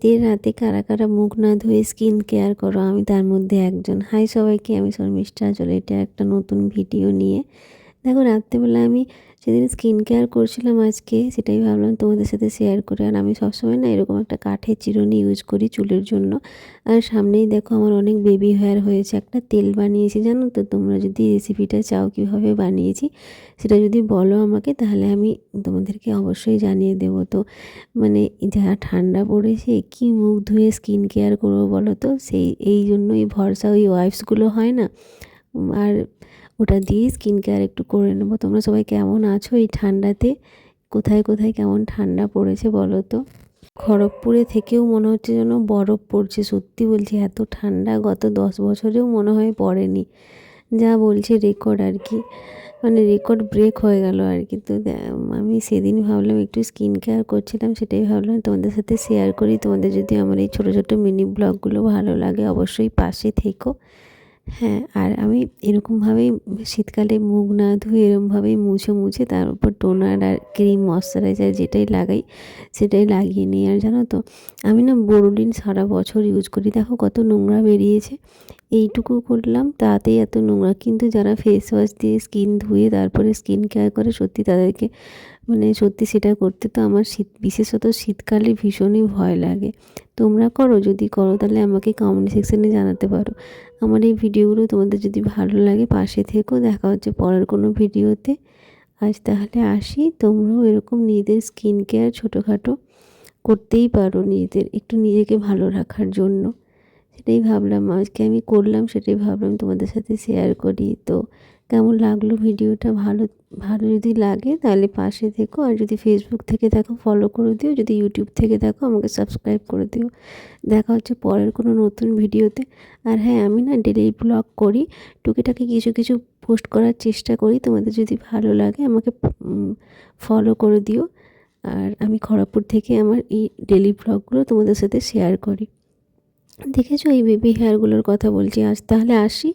শীতের রাতে কারা কারা মুখ না ধুয়ে স্কিন কেয়ার করো, আমি তার মধ্যে একজন। হাই সবাইকে, আমি শর্মিষ্ঠা। চলে এটা একটা নতুন ভিডিও নিয়ে। দেখো, রাত্রেবেলা আমি সেদিন স্কিন কেয়ার করছিলাম আজকে, সেটাই ভাবলাম তোমাদের সাথে শেয়ার করি। আর আমি সবসময় না এরকম একটা কাঠের চিরুনি ইউজ করি চুলের জন্য। আর সামনেই দেখো আমার অনেক বেবি হেয়ার হয়েছে। একটা তেল বানিয়েছি, জানো তো? তোমরা যদি রেসিপিটা চাও কীভাবে বানিয়েছি সেটা যদি বলো আমাকে, তাহলে আমি তোমাদেরকে অবশ্যই জানিয়ে দেবো। তো মানে যা ঠান্ডা পড়েছে, কি মুখ ধুয়ে স্কিন কেয়ার করবো বলো তো? এই জন্যই ভরসা ওই ওয়াইপসগুলো হয় না, আর ওটা দিয়েই স্কিন কেয়ার একটু করে নেবো। তোমরা সবাই কেমন আছো এই ঠান্ডাতে? কোথায় কোথায় কেমন ঠান্ডা পড়েছে বলো তো? খড়গপুরে থেকেও মনে হচ্ছে যেন বরফ পড়ছে। সত্যি বলছি, এত ঠান্ডা গত 10 বছরেও মনে হয় পড়েনি। যা বলছে রেকর্ড আর কি, মানে রেকর্ড ব্রেক হয়ে গেল আর কি। তো আমি সেদিন ভাবলাম একটু স্কিন কেয়ার করছিলাম, সেটাই ভাবলাম তোমাদের সাথে শেয়ার করি। তোমাদের যদি আমার এই ছোটো ছোটো মিনি ব্লগগুলো ভালো লাগে, অবশ্যই পাশে থেকো। হ্যাঁ, আর আমি এরকমভাবেই শীতকালে মুখ না ধুয়ে এরকমভাবেই মুছে মুছে তার উপর টোনার আর ক্রিম ময়শ্চারাইজার যেটাই লাগাই সেটাই লাগিয়ে নিই। আর জানো তো, আমি না বোরোলিন সারা বছর ইউজ করি। দেখো কত নোংরা বেরিয়েছে, এইটুকু করলাম তাতেই এত নোংরা। কিন্তু যারা ফেস ওয়াশ দিয়ে স্কিন ধুয়ে তারপরে স্কিন কেয়ার করে, সত্যি তাদেরকে মানে সত্যি সেটা করতে তো আমার বিশেষত শীতকালে ভীষণই ভয় লাগে। তোমরা করো? যদি করো তাহলে আমাকে কমেন্ট সেকশানে জানাতে পারো। আমার এই ভিডিওগুলো তোমাদের যদি ভালো লাগে পাশে থেকো। দেখা হচ্ছে পরের কোনো ভিডিওতে। আজ তাহলে আসি। তোমরাও এরকম নিজেদের স্কিন কেয়ার ছোটোখাটো করতেই পারো, নিজেদের একটু নিজেকে ভালো রাখার জন্য। সেটাই ভাবলাম আজকে আমি করলাম, সেটাই ভাবলাম তোমাদের সাথে শেয়ার করি। তো কেমন লাগলো ভিডিওটা? ভালো ভালো যদি লাগে তাহলে পাশে থেকো। আর যদি ফেসবুক থেকে দেখো ফলো করে দিও, যদি ইউটিউব থেকে দেখো আমাকে সাবস্ক্রাইব করে দিও। দেখা হচ্ছে পরের কোনো নতুন ভিডিওতে। আর হ্যাঁ, আমি না ডেলি ব্লগ করি, টুকিটাকি কিছু কিছু পোস্ট করার চেষ্টা করি। তোমাদের যদি ভালো লাগে আমাকে ফলো করে দিও। আর আমি খড়গপুর থেকে আমার এই ডেলি ব্লগগুলো তোমাদের সাথে শেয়ার করি। দেখেছো, এই বেবি হেয়ারগুলোর কথা বলছি। আজ তাহলে আসি।